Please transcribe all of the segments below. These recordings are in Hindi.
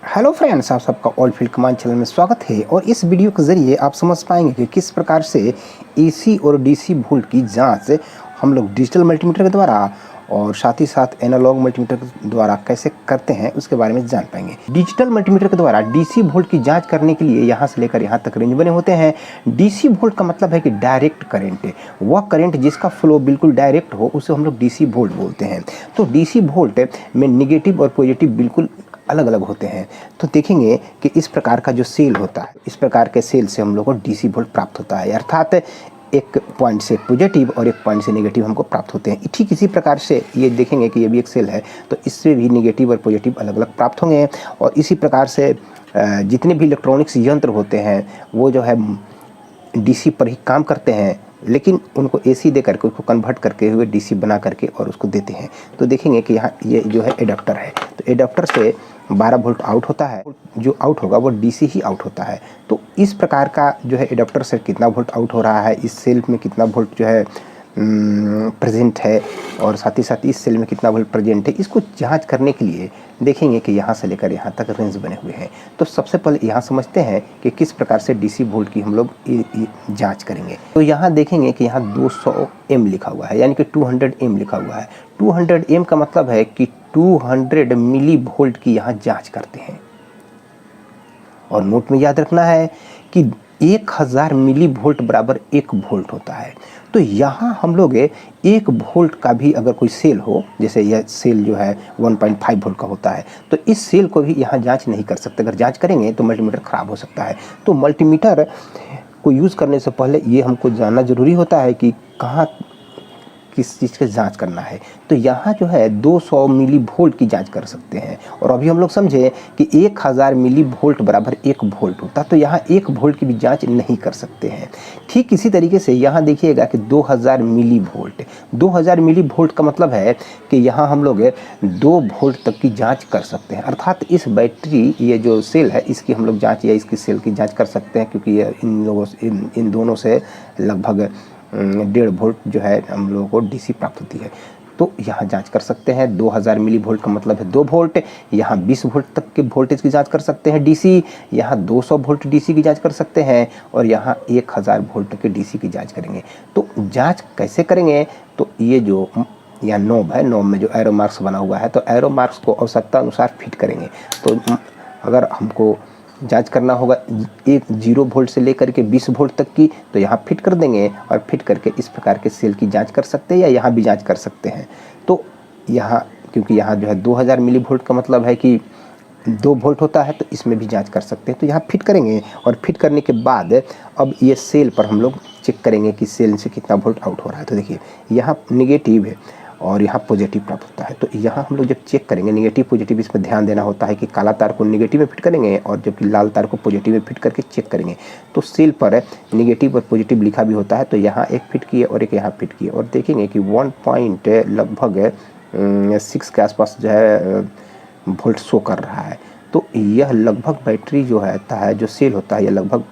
हेलो फ्रेंड्स, आप सबका ऑल फील्ड कमांड चैनल में स्वागत है। और इस वीडियो के ज़रिए आप समझ पाएंगे कि किस प्रकार से एसी और डीसी वोल्ट की जांच हम लोग डिजिटल मल्टीमीटर के द्वारा और साथ ही साथ एनालॉग मल्टीमीटर के द्वारा कैसे करते हैं, उसके बारे में जान पाएंगे। डिजिटल मल्टीमीटर के द्वारा डीसी वोल्ट की जांच करने के लिए यहाँ से लेकर यहाँ तक रेंज बने होते हैं। डीसी वोल्ट का मतलब है कि डायरेक्ट करंट है, वह करंट जिसका फ्लो बिल्कुल डायरेक्ट हो उसे हम लोग डीसी वोल्ट बोलते हैं। तो डीसी वोल्ट में निगेटिव और पॉजिटिव बिल्कुल अलग अलग होते हैं। तो देखेंगे कि इस प्रकार का जो सेल होता है, इस प्रकार के सेल से हम लोग को डीसी वोल्ट प्राप्त होता है, अर्थात एक पॉइंट से पॉजिटिव और एक पॉइंट से नेगेटिव हमको प्राप्त होते हैं। ठीक इसी प्रकार से ये देखेंगे कि ये भी एक सेल है, तो इससे भी नेगेटिव और पॉजिटिव अलग अलग प्राप्त होंगे। और इसी प्रकार से जितने भी इलेक्ट्रॉनिक्स यंत्र होते हैं वो जो है डीसी पर ही काम करते हैं, लेकिन उनको एसी दे करके उसको कन्वर्ट करके हुए डीसी बना करके और उसको देते हैं। तो देखेंगे कि यहाँ ये जो है एडाप्टर है, तो एडाप्टर से 12 वोल्ट आउट होता है, जो आउट होगा वो डीसी ही आउट होता है। तो इस प्रकार का जो है एडाप्टर से कितना वोल्ट आउट हो रहा है, इस सेल में कितना वोल्ट जो है प्रेजेंट है, और साथ ही साथ इस सेल में कितना वोल्ट प्रेजेंट है, इसको जांच करने के लिए देखेंगे कि यहाँ से लेकर यहाँ तक रेंज बने हुए हैं। तो सबसे पहले यहाँ समझते हैं कि किस प्रकार से डीसी वोल्ट की हम लोग जांच करेंगे। तो यहाँ देखेंगे कि यहाँ 200 एम लिखा हुआ है, यानी कि 200 एम लिखा हुआ है। 200 एम का मतलब है कि 200 मिली वोल्ट की यहाँ जांच करते हैं। और नोट में याद रखना है कि 1000 मिली वोल्ट बराबर 1 वोल्ट होता है। तो यहाँ हम लोग 1 वोल्ट का भी अगर कोई सेल हो, जैसे यह सेल जो है 1.5 वोल्ट का होता है, तो इस सेल को भी यहाँ जांच नहीं कर सकते। अगर जांच करेंगे तो मल्टीमीटर ख़राब हो सकता है। तो मल्टीमीटर को यूज़ करने से पहले ये हमको जानना ज़रूरी होता है कि कहाँ किस चीज़ की जांच करना है। तो यहाँ जो है 200 मिली वोल्ट की जांच कर सकते हैं। और अभी हम लोग समझे कि 1000 मिली वोल्ट बराबर 1 वोल्ट होता, तो यहाँ 1 वोल्ट की भी जांच नहीं कर सकते हैं। ठीक इसी तरीके से यहाँ देखिएगा कि 2000 मिली वोल्ट, 2000 मिली वोल्ट का मतलब है कि यहाँ हम लोग 2 वोल्ट तक की जाँच कर सकते हैं। अर्थात इस बैटरी, ये जो सेल है, इसकी हम लोग जाँच या इसकी सेल की जाँच कर सकते हैं, क्योंकि ये इन दोनों से लगभग 1.5 वोल्ट जो है हम लोगों को डीसी प्राप्त होती है। तो यहाँ जांच कर सकते हैं। 2000 मिली वोल्ट का मतलब है 2 वोल्ट। यहाँ 20 वोल्ट तक के वोल्टेज की जांच कर सकते हैं डीसी, यहाँ 200 वोल्ट डीसी की जांच कर सकते हैं, और यहाँ 1000 वोल्ट तक के डीसी की जांच करेंगे। तो जांच कैसे करेंगे? तो ये जो यहाँ नॉब है, नॉब में जो एरो मार्क्स बना हुआ है, तो एरो मार्क्स को आवश्यकता अनुसार फिट करेंगे। तो अगर हमको जांच करना होगा 0 वोल्ट से लेकर के 20 वोल्ट तक की, तो यहाँ फिट कर देंगे और फिट करके इस प्रकार के सेल की जांच कर सकते हैं, या यहाँ भी जांच कर सकते हैं। तो यहाँ क्योंकि यहाँ जो है 2000 मिली वोल्ट का मतलब है कि 2 वोल्ट होता है, तो इसमें भी जांच कर सकते हैं। तो यहाँ फिट करेंगे, और फिट करने के बाद अब ये सेल पर हम लोग चेक करेंगे कि सेल से कितना वोल्ट आउट हो रहा है। तो देखिए यहाँ निगेटिव है और यहाँ पॉजिटिव प्राप्त होता है। तो यहाँ हम लोग जब चेक करेंगे निगेटिव पॉजिटिव, इसमें ध्यान देना होता है कि काला तार को निगेटिव में फिट करेंगे और जबकि लाल तार को पॉजिटिव में फिट करके चेक करेंगे। तो सेल पर निगेटिव और पॉजिटिव लिखा भी होता है, तो यहाँ एक फिट किए और एक यहाँ फिट किए, और देखेंगे कि 1 पॉइंट लगभग 6 के आसपास जो है वोल्ट शो कर रहा है। तो यह लगभग बैटरी जो है जो सेल होता है, यह लगभग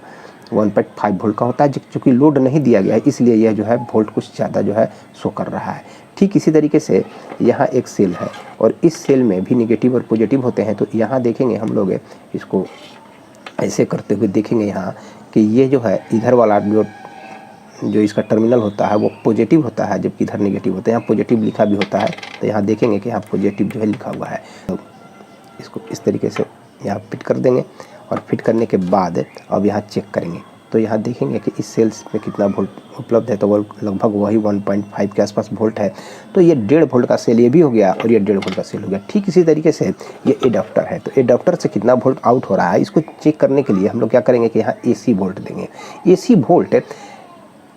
1.5 वोल्ट का होता है। चूँकि लोड नहीं दिया गया है, इसलिए यह जो है वोल्ट कुछ ज़्यादा जो है शो कर रहा है। ठीक इसी तरीके से यहाँ एक सेल है, और इस सेल में भी निगेटिव और पॉजिटिव होते हैं। तो यहाँ देखेंगे हम लोग इसको ऐसे करते हुए देखेंगे यहाँ कि ये जो है इधर वाला जो इसका टर्मिनल होता है वो पॉजिटिव होता है, जबकि इधर निगेटिव होता है। यहाँ पॉजिटिव लिखा भी होता है, तो यहाँ देखेंगे कि यहाँ पॉजिटिव जो है लिखा हुआ है। तो इसको इस तरीके से यहाँ फिट कर देंगे, और फिट करने के बाद अब यहाँ चेक करेंगे। तो यहाँ देखेंगे कि इस सेल्स में कितना वोल्ट उपलब्ध है, तो वो लगभग वही 1.5 के आसपास वोल्ट है। तो ये 1.5 वोल्ट का सेल ये भी हो गया, और ये 1.5 वोल्ट का सेल हो गया। ठीक इसी तरीके से ये एडाप्टर है, तो एडाप्टर से कितना वोल्ट आउट हो रहा है, इसको चेक करने के लिए हम लोग क्या करेंगे कि यहाँ एसी वोल्ट देंगे। एसी वोल्ट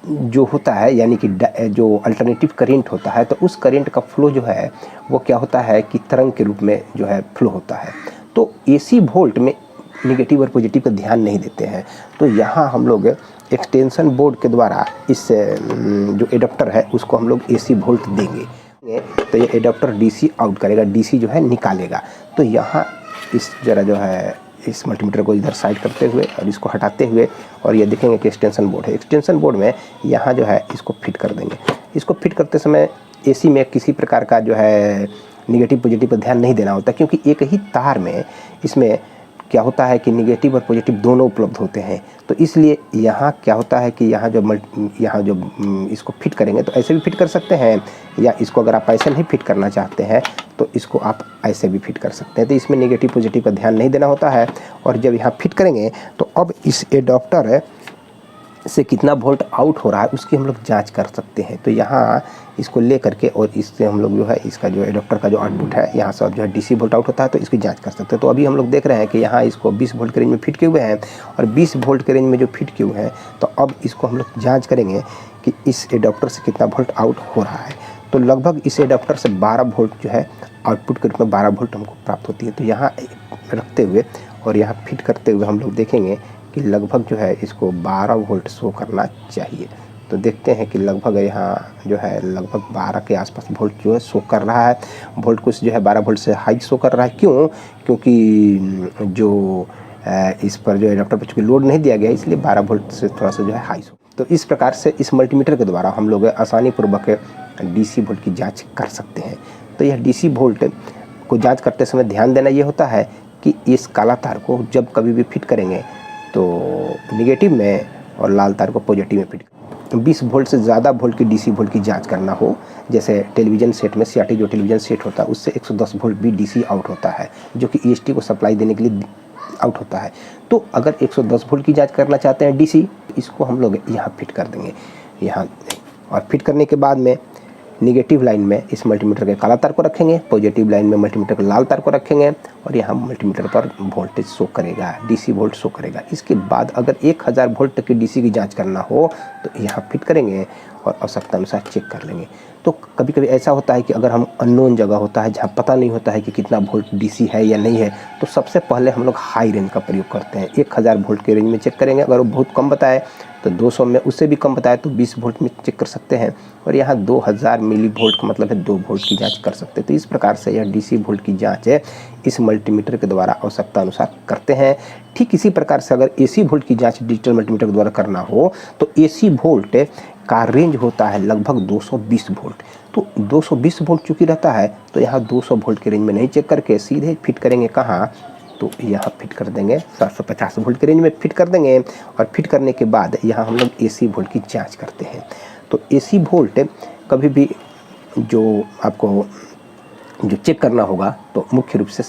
जो होता है, यानी कि जो अल्टरनेटिव करेंट होता है, तो उस करेंट का फ्लो जो है वो क्या होता है कि तरंग के रूप में जो है फ्लो होता है। तो एसी वोल्ट में निगेटिव और पॉजिटिव का ध्यान नहीं देते हैं। तो यहाँ हम लोग एक्सटेंशन बोर्ड के द्वारा इस जो एडाप्टर है उसको हम लोग एसी वोल्ट देंगे, तो ये एडाप्टर डीसी आउट करेगा, डीसी जो है निकालेगा। तो यहाँ इस जरा जो है इस मल्टीमीटर को इधर साइड करते हुए और इसको हटाते हुए, और ये देखेंगे कि एक्सटेंशन बोर्ड है। एक्सटेंशन बोर्ड में यहाँ जो है इसको फिट कर देंगे। इसको फिट करते समय एसी में किसी प्रकार का जो है निगेटिव पॉजिटिव पर ध्यान नहीं देना होता, क्योंकि एक ही तार में इसमें क्या होता है कि नेगेटिव और पॉजिटिव दोनों उपलब्ध होते हैं। तो इसलिए यहाँ क्या होता है कि यहाँ जो इसको फिट करेंगे तो ऐसे भी फिट कर सकते हैं, या इसको अगर आप ऐसे नहीं फिट करना चाहते हैं तो इसको आप ऐसे भी फिट कर सकते हैं। तो इसमें नेगेटिव पॉजिटिव का ध्यान नहीं देना होता है। और जब यहाँ फिट करेंगे तो अब इस एडाप्टर से कितना वोल्ट आउट हो रहा है उसकी हम लोग जांच कर सकते हैं। तो यहाँ इसको ले करके और इससे हम लोग जो है इसका जो एडाप्टर का जो आउटपुट है यहाँ से अब जो है डीसी वोल्ट आउट होता है तो इसकी जांच कर सकते हैं। तो अभी हम लोग देख रहे हैं कि यहाँ इसको 20 वोल्ट के रेंज में फिट किए हुए हैं, और 20 वोल्ट के रेंज में जो फिट किए हुए हैं तो अब इसको हम लोग जाँच करेंगे कि इस एडाप्टर से कितना वोल्ट आउट हो रहा है। तो लगभग इस एडाप्टर से 12 वोल्ट जो है आउटपुट के रूप में 12 वोल्ट हमको प्राप्त होती है। तो यहाँ रखते हुए और यहाँ फिट करते हुए हम लोग देखेंगे कि लगभग जो है इसको 12 वोल्ट शो करना चाहिए। तो देखते हैं कि लगभग यहाँ जो है लगभग 12 के आसपास वोल्ट जो है शो कर रहा है। वोल्ट कुछ जो है 12 वोल्ट से हाई शो कर रहा है। क्यों? क्योंकि जो इस पर जो एडाप्टर पर चूँकि लोड नहीं दिया गया इसलिए 12 वोल्ट से थोड़ा सा जो है हाई शो। तो इस प्रकार से इस मल्टीमीटर के द्वारा हम लोग आसानी पूर्वक डीसी वोल्ट की जाँच कर सकते हैं। तो यह डीसी वोल्ट को जाँच करते समय ध्यान देना ये होता है कि इस काला तार को जब कभी भी फिट करेंगे तो नेगेटिव में और लाल तार को पॉजिटिव में फिट। 20 वोल्ट से ज़्यादा वोल्ट की डीसी वोल्ट की जांच करना हो, जैसे टेलीविज़न सेट में सीआरटी जो टेलीविज़न सेट होता है उससे 110 वोल्ट भी डीसी आउट होता है, जो कि ईएसटी को सप्लाई देने के लिए आउट होता है। तो अगर 110 वोल्ट की जांच करना चाहते हैं डीसी, इसको हम लोग यहाँ फिट कर देंगे यहाँ, और फिट करने के बाद में नेगेटिव लाइन में इस मल्टीमीटर के काला तार को रखेंगे, पॉजिटिव लाइन में मल्टीमीटर के लाल तार को रखेंगे, और यहाँ मल्टीमीटर पर वोल्टेज शो करेगा, डीसी वोल्ट शो करेगा। इसके बाद अगर 1000 वोल्ट तक की डीसी की जांच करना हो तो यहाँ फिट करेंगे और आवश्यकता अनुसार चेक कर लेंगे। तो कभी कभी ऐसा होता है कि अगर हम अननोन जगह होता है जहाँ पता नहीं होता है कि कितना वोल्ट डीसी है या नहीं है, तो सबसे पहले हम लोग हाई रेंज का प्रयोग करते हैं। 1000 वोल्ट के रेंज में चेक करेंगे, अगर वो बहुत कम बताए तो 200 में, उससे भी कम बताए तो 20 वोल्ट में चेक कर सकते हैं, और यहाँ 2000 मिली वोल्ट का मतलब है 2 वोल्ट की जांच कर सकते हैं। तो इस प्रकार से यह डीसी वोल्ट की जांच है इस मल्टीमीटर के द्वारा आवश्यकता अनुसार करते हैं। ठीक इसी प्रकार से अगर एसी वोल्ट की जांच डिजिटल मल्टीमीटर के द्वारा करना हो तो एसी वोल्ट का रेंज होता है लगभग 220 वोल्ट। तो 220 वोल्ट चूँकि रहता है तो यहाँ 200 वोल्ट के रेंज में नहीं चेक करके सीधे फिट करेंगे कहाँ, तो यहाँ फिट कर देंगे 750 वोल्ट के रेंज में फिट कर देंगे। और फिट करने के बाद यहाँ हम लोग एसी वोल्ट की जांच करते हैं। तो एसी वोल्ट कभी भी जो आपको जो चेक करना होगा तो मुख्य रूप से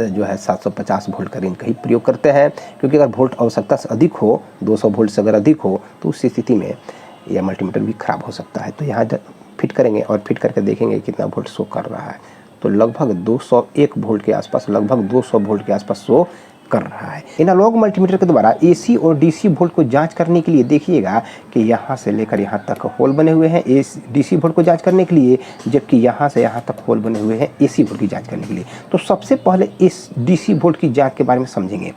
जो है 750 वोल्ट का रेंज का ही प्रयोग करते हैं, क्योंकि अगर वोल्ट आवश्यकता से अधिक हो, 200 वोल्ट से अगर अधिक हो तो उस स्थिति में यह मल्टीमीटर भी ख़राब हो सकता है। तो यहाँ फिट करेंगे और फिट करके देखेंगे कितना वोल्ट शो कर रहा है। तो लगभग 201 वोल्ट के आसपास, लगभग 200 वोल्ट के आसपास शो कर रहा है। इन एनालॉग मल्टीमीटर के द्वारा एसी और डीसी वोल्ट को जांच करने के लिए देखिएगा कि यहाँ से लेकर यहाँ तक होल बने हुए हैं डीसी वोल्ट को जांच करने के लिए, जबकि यहाँ से यहाँ तक होल बने हुए हैं एसी वोल्ट की जांच करने के लिए। तो सबसे पहले इस डीसी वोल्ट की जांच के बारे में समझेंगे।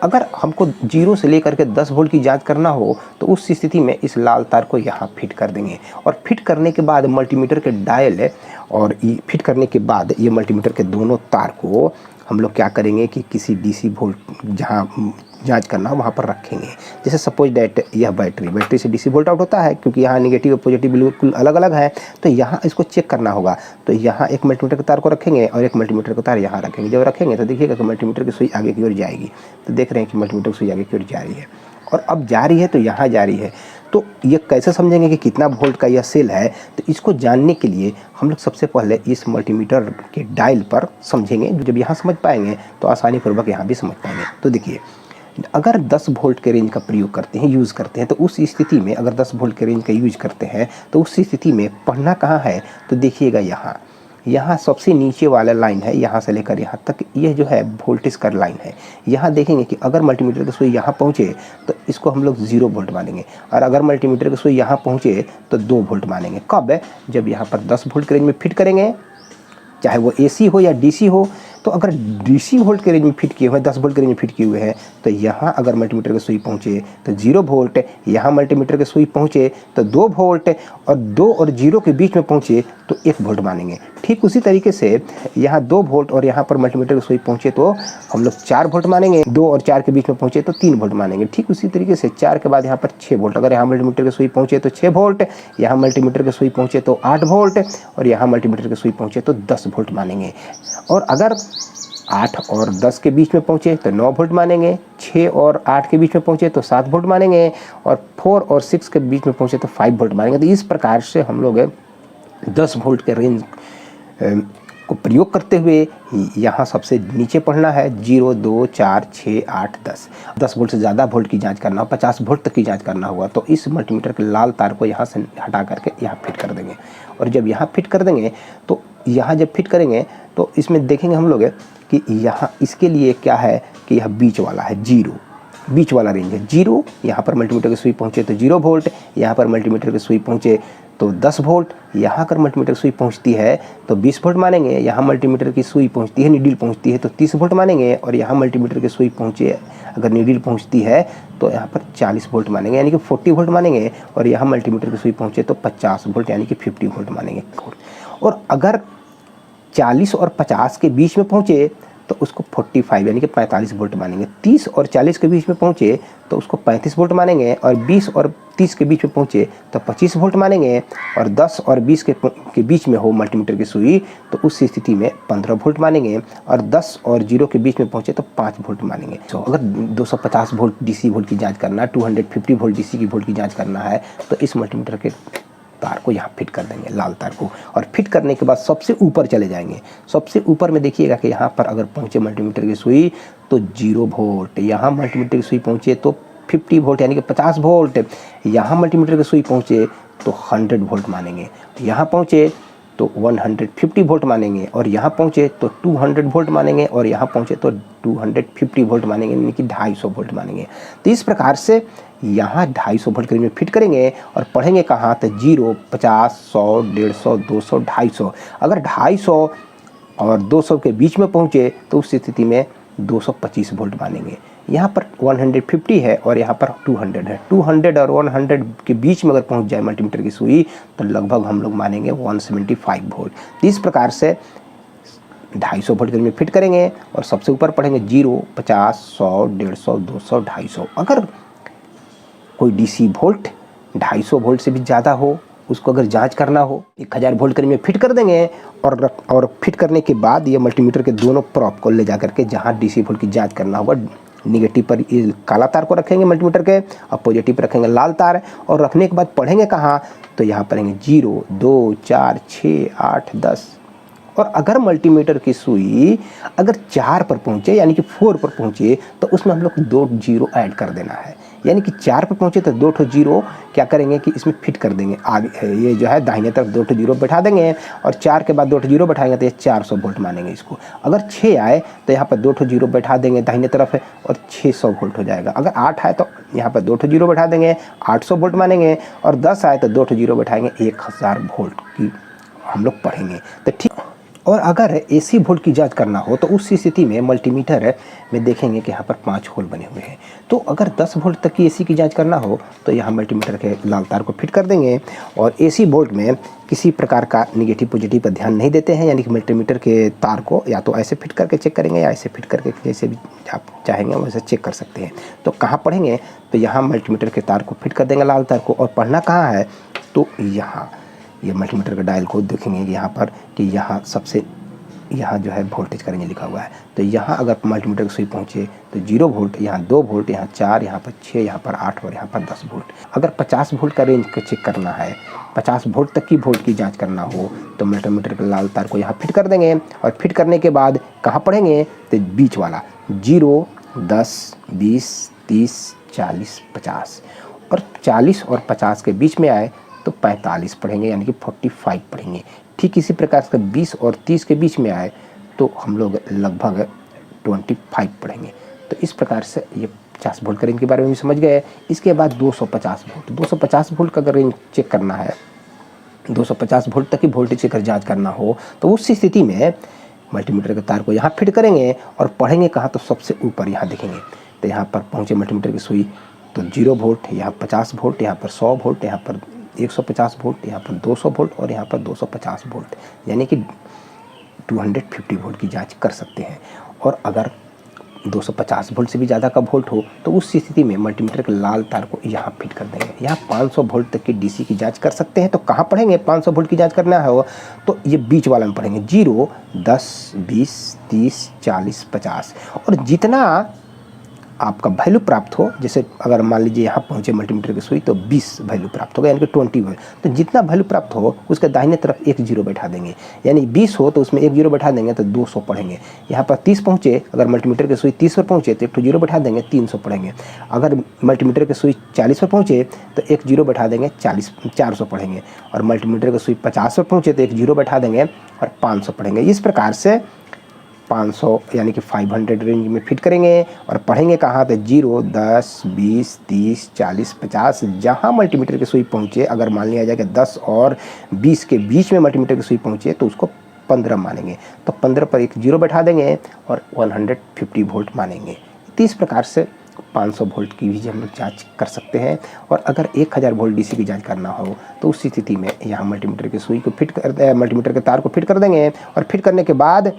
अगर हमको 0 से लेकर के 10 वोल्ट की जांच करना हो तो उस स्थिति में इस लाल तार को यहाँ फिट कर देंगे, और फिट करने के बाद मल्टीमीटर के डायल और फिट करने के बाद ये मल्टीमीटर के दोनों तार को हम लोग क्या करेंगे कि किसी डीसी वोल्ट जहाँ जांच करना वहाँ पर रखेंगे। जैसे सपोज डैट यह बैटरी से डीसी वोल्ट आउट होता है, क्योंकि यहाँ नेगेटिव और पॉजिटिव बिल्कुल अलग अलग है। तो यहाँ इसको चेक करना होगा, तो यहाँ एक मल्टीमीटर के तार को रखेंगे और एक मल्टीमीटर का तार यहाँ रखेंगे। जब रखेंगे तो देखिएगा कि मल्टीमीटर की सुई आगे की ओर जाएगी। तो देख रहे हैं कि मल्टीमीटर की सुई आगे की ओर जा रही है, और अब जा रही है तो यहाँ जा रही है। तो ये कैसे समझेंगे कि कितना वोल्ट का यह सेल है? तो इसको जानने के लिए हम लोग सबसे पहले इस मल्टीमीटर के डायल पर समझेंगे। जब यहाँ समझ पाएंगे तो आसानी पूर्वक यहाँ भी समझ पाएंगे। तो देखिए, अगर 10 वोल्ट के रेंज का प्रयोग करते हैं, यूज़ करते हैं, तो उस स्थिति में अगर 10 वोल्ट के रेंज का यूज करते हैं तो उस स्थिति में पढ़ना कहाँ है? तो देखिएगा यहाँ सबसे नीचे वाला लाइन है, यहाँ से लेकर यहाँ तक यह जो है वोल्टेज का लाइन है। यहाँ देखेंगे कि अगर मल्टीमीटर की सुई यहाँ पहुँचे तो इसको हम लोग 0 वोल्ट मानेंगे, और अगर मल्टीमीटर की सुई यहाँ पहुँचे तो 2 वोल्ट मानेंगे। कब? जब यहाँ पर 10 वोल्ट के रेंज में फिट करेंगे, चाहे वो एसी हो या डीसी हो। तो अगर डीसी वोल्ट के रेंज में फिट किए हुए हैं, 10 वोल्ट के रेंज में फिट किए हुए हैं, तो यहाँ अगर मल्टीमीटर की सुई पहुँचे तो 0 वोल्ट, यहाँ मल्टीमीटर की सुई पहुँचे तो 2 वोल्ट, और 2 और 0 के बीच में पहुँचे तो 1 वोल्ट मानेंगे। ठीक उसी तरीके से यहाँ 2 वोल्ट और यहाँ पर मल्टीमीटर की सुई पहुँचे तो हम लोग 4 वोल्ट मानेंगे। 2 और 4 के बीच में पहुँचे तो 3 वोल्ट मानेंगे। ठीक उसी तरीके से 4 के बाद यहाँ पर 6 वोल्ट, अगर यहाँ मल्टीमीटर की सुई पहुँचे तो 6 वोल्ट, यहाँ मल्टीमीटर की सुई पहुँचे तो 8 वोल्ट, और यहाँ मल्टीमीटर की सुई पहुँचे तो 10 वोल्ट मानेंगे। और अगर 8 और 10 के बीच में पहुँचे तो 9 वोल्ट मानेंगे, 6 और 8 के बीच में पहुँचे तो 7 वोल्ट मानेंगे, और 4 और 6 के बीच में पहुँचे तो 5 वोल्ट मानेंगे। तो इस प्रकार से हम लोग 10 वोल्ट के रेंज को प्रयोग करते हुए यहाँ सबसे नीचे पढ़ना है 0, 2, 4, 6, 8, 10। 10 वोल्ट से ज़्यादा वोल्ट की जांच करना हो, 50 वोल्ट तक की जांच करना हुआ तो इस मल्टीमीटर के लाल तार को यहाँ से हटा करके यहाँ फिट कर देंगे। और जब यहाँ फिट कर देंगे तो यहाँ जब फिट करेंगे तो इसमें देखेंगे हम लोग कि यहाँ इसके लिए क्या है कि यह बीच वाला है 0, बीच वाला रेंज है 0। यहाँ पर मल्टीमीटर की सुई पहुँचे तो 0 वोल्ट, यहाँ पर मल्टीमीटर की सुई पहुँचे तो 10 वोल्ट, यहाँ कर मल्टीमीटर सुई पहुँचती है तो 20 वोल्ट मानेंगे, यहाँ मल्टीमीटर की सुई पहुँचती है, नीडल पहुँचती है तो 30 वोल्ट मानेंगे, और यहाँ मल्टीमीटर की सुई पहुँचे अगर नीडल पहुँचती है तो यहाँ पर 40 वोल्ट मानेंगे यानी कि 40 वोल्ट मानेंगे, और यहाँ मल्टीमीटर की सुई पहुँचे तो 50 वोल्ट यानी कि 50 वोल्ट मानेंगे। और अगर 40 और 50 के बीच में पहुँचे तो उसको 45 यानी कि 45 वोल्ट मानेंगे। 30 और 40 के बीच में पहुँचे तो उसको 35 वोल्ट मानेंगे, और 20 और 30 के बीच में पहुँचे तो 25 वोल्ट मानेंगे, और 10 और 20 के बीच में हो मल्टीमीटर की सुई तो उस स्थिति में 15 वोल्ट मानेंगे, और 10 और 0 के बीच में पहुँचे तो 5 वोल्ट मानेंगे। तो अगर 250 वोल्ट डीसी वोल्ट की जाँच करना, 250 वोल्ट डीसी की वोल्ट की जाँच करना है तो इस मल्टीमीटर के तार को यहाँ फिट कर देंगे, लाल तार को। और फिट करने के बाद सबसे ऊपर चले जाएंगे। सबसे ऊपर में देखिएगा कि यहाँ पर अगर पहुँचे मल्टीमीटर की सुई तो 0 वोल्ट, यहाँ मल्टीमीटर की सुई पहुँचे तो 50 वोल्ट यानी कि 50 वोल्ट, यहाँ मल्टीमीटर की सुई पहुँचे तो 100 वोल्ट मानेंगे, यहाँ पहुँचे तो 150 वोल्ट मानेंगे, और यहाँ पहुँचे तो 200 वोल्ट मानेंगे, और यहाँ पहुँचे तो 250 वोल्ट मानेंगे यानी कि 250 वोल्ट मानेंगे। तो इस प्रकार से यहाँ 250 वोल्ट के रेंज में फिट करेंगे और पढ़ेंगे कहाँ तो 0, 50, 100, 150, 200, 250। अगर 250 और 200 के बीच में पहुँचे तो उस स्थिति में 225 वोल्ट मानेंगे। यहाँ पर 150 है और यहाँ पर 200 है। 200 और 100 के बीच में अगर पहुँच जाए मल्टीमीटर की सुई तो लगभग हम लोग मानेंगे 175 वोल्ट। तो इस प्रकार से 250 वोल्ट के में फिट करेंगे और सबसे ऊपर पढ़ेंगे 0, 50, 100, 150, 200, 250। अगर कोई डीसी वोल्ट 250 वोल्ट से भी ज़्यादा हो, उसको अगर जांच करना हो 1000 वोल्ट करीब में फिट कर देंगे, और फिट करने के बाद ये मल्टीमीटर के दोनों प्रॉप को ले जा करके जहाँ डीसी वोल्ट की जांच करना होगा, निगेटिव पर ये काला तार को रखेंगे मल्टीमीटर के, और पॉजिटिव पर रखेंगे लाल तार। और रखने के बाद पढ़ेंगे कहाँ तो यहाँ पढ़ेंगे 0, 2, 4, 6, 8, 10। और अगर मल्टीमीटर की सुई अगर 4 पर पहुँचे यानी कि 4 पर पहुँचे तो उसमें हम लोग 2 0 ऐड कर देना है, यानी कि 4 पर पहुँचे तो 2 0 क्या करेंगे कि इसमें फिट कर देंगे। आगे ये जो है दाहिने तरफ 2 0 बैठा देंगे, और 4 के बाद 2 0 बैठाएंगे तो ये 400 वोल्ट मानेंगे इसको। अगर 6 आए तो यहाँ पर 2 0 बैठा देंगे दाहिने तरफ और 600 वोल्ट हो जाएगा। अगर 8 आए तो यहाँ पर 2 0 बैठा देंगे, 800 वोल्ट मानेंगे, और 10 आए तो 2 0 बैठाएंगे, 1000 वोल्ट की हम लोग पढ़ेंगे। तो ठीक। और अगर एसी वोल्ट की जांच करना हो तो उस स्थिति में मल्टीमीटर में देखेंगे कि यहाँ पर 5 होल बने हुए हैं। तो अगर 10 वोल्ट तक की एसी की जांच करना हो तो यहाँ मल्टीमीटर के लाल तार को फिट कर देंगे, और एसी वोल्ट में किसी प्रकार का निगेटिव पॉजिटिव पर ध्यान नहीं देते हैं, यानी कि मल्टीमीटर के तार को या तो ऐसे फिट करके चेक करेंगे या ऐसे फिट करके, जैसे भी आप चाहेंगे वैसे चेक कर सकते हैं। तो कहाँ पढ़ेंगे तो यहाँ मल्टीमीटर के तार को फिट कर देंगे लाल तार को, और पढ़ना कहाँ है तो यहाँ ये मल्टीमीटर का डायल को देखेंगे यहाँ पर कि यहाँ सबसे यहाँ जो है वोल्टेज का रेंज लिखा हुआ है। तो यहाँ अगर मल्टीमीटर की सुई पहुँचे तो 0 वोल्ट, यहाँ 2 वोल्ट, यहाँ 4, यहाँ पर 6, यहाँ पर 8 और यहाँ पर 10 वोल्ट। अगर 50 वोल्ट का रेंज को चेक करना है, 50 वोल्ट तक की वोल्ट की जांच करना हो तो मल्टीमीटर के लाल तार को यहाँ फिट कर देंगे, और फिट करने के बाद कहाँ पढ़ेंगे तो बीच वाला 0, 10, 20, 30, 40, 50। और 40 और 50 के बीच में आए तो 45 पढ़ेंगे यानी कि 45 पढ़ेंगे। ठीक इसी प्रकार से 20 और 30 के बीच में आए तो हम लोग लगभग 25 पढ़ेंगे। तो इस प्रकार से ये 50 वोल्ट का रेंज के बारे में भी समझ गए। इसके बाद 250 वोल्ट, 250 वोल्ट का अगर रेंज चेक करना है, 250 वोल्ट तक की वोल्टेज का जांच करना हो तो उस स्थिति में मल्टीमीटर के तार को यहाँ फिट करेंगे और पढ़ेंगे कहाँ तो सबसे ऊपर यहाँ देखेंगे। तो यहाँ पर पहुँचे मल्टीमीटर की सुई तो 0 वोल्ट, यहाँ 50 वोल्ट, यहाँ पर 100 वोल्ट, यहाँ पर 150 वोल्ट, यहाँ पर 200 वोल्ट और यहाँ पर 250 वोल्ट, यानी कि 250 वोल्ट की जांच कर सकते हैं। और अगर 250 वोल्ट से भी ज़्यादा का वोल्ट हो तो उस स्थिति में मल्टीमीटर के लाल तार को यहाँ फिट कर देंगे। यहाँ 500 वोल्ट तक की डीसी की जांच कर सकते हैं। तो कहाँ पढ़ेंगे 500 वोल्ट की जांच करना है तो ये बीच वाला में पढ़ेंगे 0, 10, 20, 30, 40, 50 और जितना आपका वैल्यू प्राप्त हो, जैसे अगर मान लीजिए यहाँ पहुँचे मल्टीमीटर की सुई तो 20 वैल्यू प्राप्त होगा, यानी कि 20 वैल्यू। तो जितना वैल्यू प्राप्त हो उसके दाहिने तरफ एक जीरो बैठा देंगे, यानी 20 हो तो उसमें एक जीरो बैठा देंगे तो 200 पढ़ेंगे। यहाँ पर 30 पहुँचे, अगर मल्टीमीटर की सुई 30 पर पहुँचे तो एक जीरो बैठा देंगे 300 पढ़ेंगे। अगर मल्टीमीटर की सुई 40 पर पहुँचे तो एक जीरो बैठा देंगे 400 पढ़ेंगे। और मल्टीमीटर की सुई 50 पर पहुँचे तो एक जीरो बैठा देंगे और 500 पढ़ेंगे। इस प्रकार से 500 यानी कि 500 रेंज में फिट करेंगे और पढ़ेंगे कहाँ तो 0, 10, 20, 30, 40, 50 जहाँ मल्टीमीटर की सुई पहुँचे। अगर मान लिया जाए कि 10 और 20 के बीच में मल्टीमीटर की सुई पहुँचे तो उसको 15 मानेंगे। तो 15 पर एक जीरो बैठा देंगे और 150 वोल्ट मानेंगे। तो इस प्रकार से 500 वोल्ट की भी हम लोग जाँच कर सकते हैं। और अगर 1000 वोल्ट डीसी की जाँच करना हो तो उस स्थिति में यहाँ मल्टीमीटर की सुई को मल्टीमीटर के तार को फिट कर देंगे और फिट करने के बाद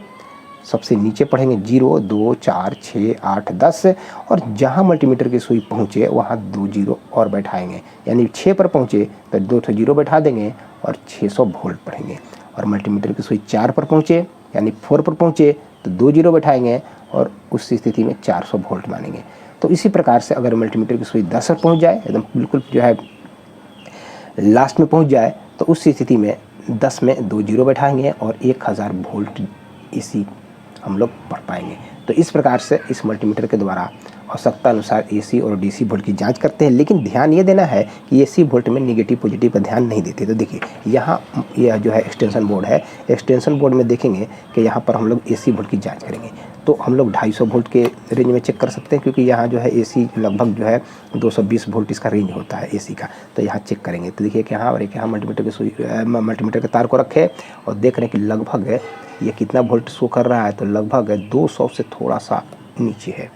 सबसे नीचे पढ़ेंगे 0, 2, 4, 6, 8, 10 और जहाँ मल्टीमीटर की सुई पहुँचे वहाँ 2 जीरो और बैठाएंगे, यानी 6 पर पहुँचे तो 2 जीरो बैठा देंगे और 600 वोल्ट पढ़ेंगे। और मल्टीमीटर की सुई 4 पर पहुँचे यानी 4 पर पहुँचे तो 2 जीरो बैठाएंगे और उस स्थिति में 400 वोल्ट मानेंगे। तो इसी प्रकार से अगर मल्टीमीटर की सुई 10 पर पहुँच जाए, एकदम बिल्कुल जो है लास्ट में पहुँच जाए तो उस स्थिति में 10 में 2 जीरो बैठाएंगे और 1000 वोल्ट एसी हम लोग पढ़ पाएंगे। तो इस प्रकार से इस मल्टीमीटर के द्वारा आवश्यकता अनुसार एसी और डीसी वोल्ट की जांच करते हैं। लेकिन ध्यान ये देना है कि एसी वोल्ट में निगेटिव पॉजिटिव पर ध्यान नहीं देते। तो देखिए यहाँ यह जो है एक्सटेंशन बोर्ड है, एक्सटेंशन बोर्ड में देखेंगे कि यहाँ पर हम लोग एसी वोल्ट की जांच करेंगे तो हम लोग 250 वोल्ट के रेंज में चेक कर सकते हैं, क्योंकि यहाँ जो है एसी लगभग जो है 220 वोल्ट इसका रेंज होता है एसी का। तो यहाँ चेक करेंगे तो देखिए कि यहाँ और एक यहाँ मल्टीमीटर के तार को रखे और देख रहे हैं कि लगभग ये कितना वोल्ट शो कर रहा है, तो लगभग 200 से थोड़ा सा नीचे है।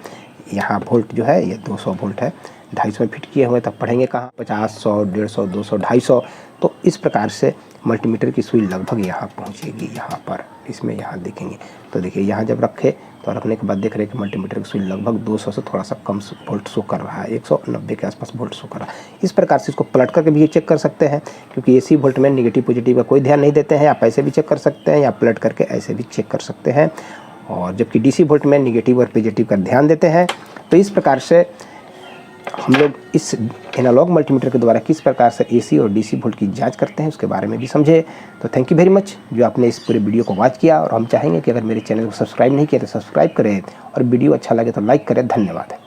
यहाँ वोल्ट जो है ये 200 वोल्ट है, 250 में फिट किए हुए तब पढ़ेंगे कहाँ 50, 100, 150, 200, 250। तो इस प्रकार से मल्टीमीटर की सुई लगभग यहाँ पहुँचेगी, यहाँ पर इसमें यहाँ देखेंगे। तो देखिए यहाँ जब रखे तो रखने के बाद देख रहे हैं कि मल्टीमीटर की सुई लगभग 200 से थोड़ा सा कम वोल्ट शो कर रहा है, 190 के आसपास वोल्ट शो कर रहा है। इस प्रकार से इसको पलट करके भी चेक कर सकते हैं, क्योंकि एसी वोल्ट में निगेटिव पॉजिटिव का कोई ध्यान नहीं देते हैं। आप ऐसे भी चेक कर सकते हैं या पलट करके ऐसे भी चेक कर सकते हैं। और जबकि डीसी वोल्ट में निगेटिव और पॉजिटिव का ध्यान देते हैं। तो इस प्रकार से हम लोग इस एनालॉग मल्टीमीटर के द्वारा किस प्रकार से एसी और डीसी वोल्ट की जांच करते हैं उसके बारे में भी समझे। तो थैंक यू वेरी मच जो आपने इस पूरे वीडियो को वॉच किया। और हम चाहेंगे कि अगर मेरे चैनल को सब्सक्राइब नहीं किया तो सब्सक्राइब करें और वीडियो अच्छा लगे तो लाइक करें। धन्यवाद।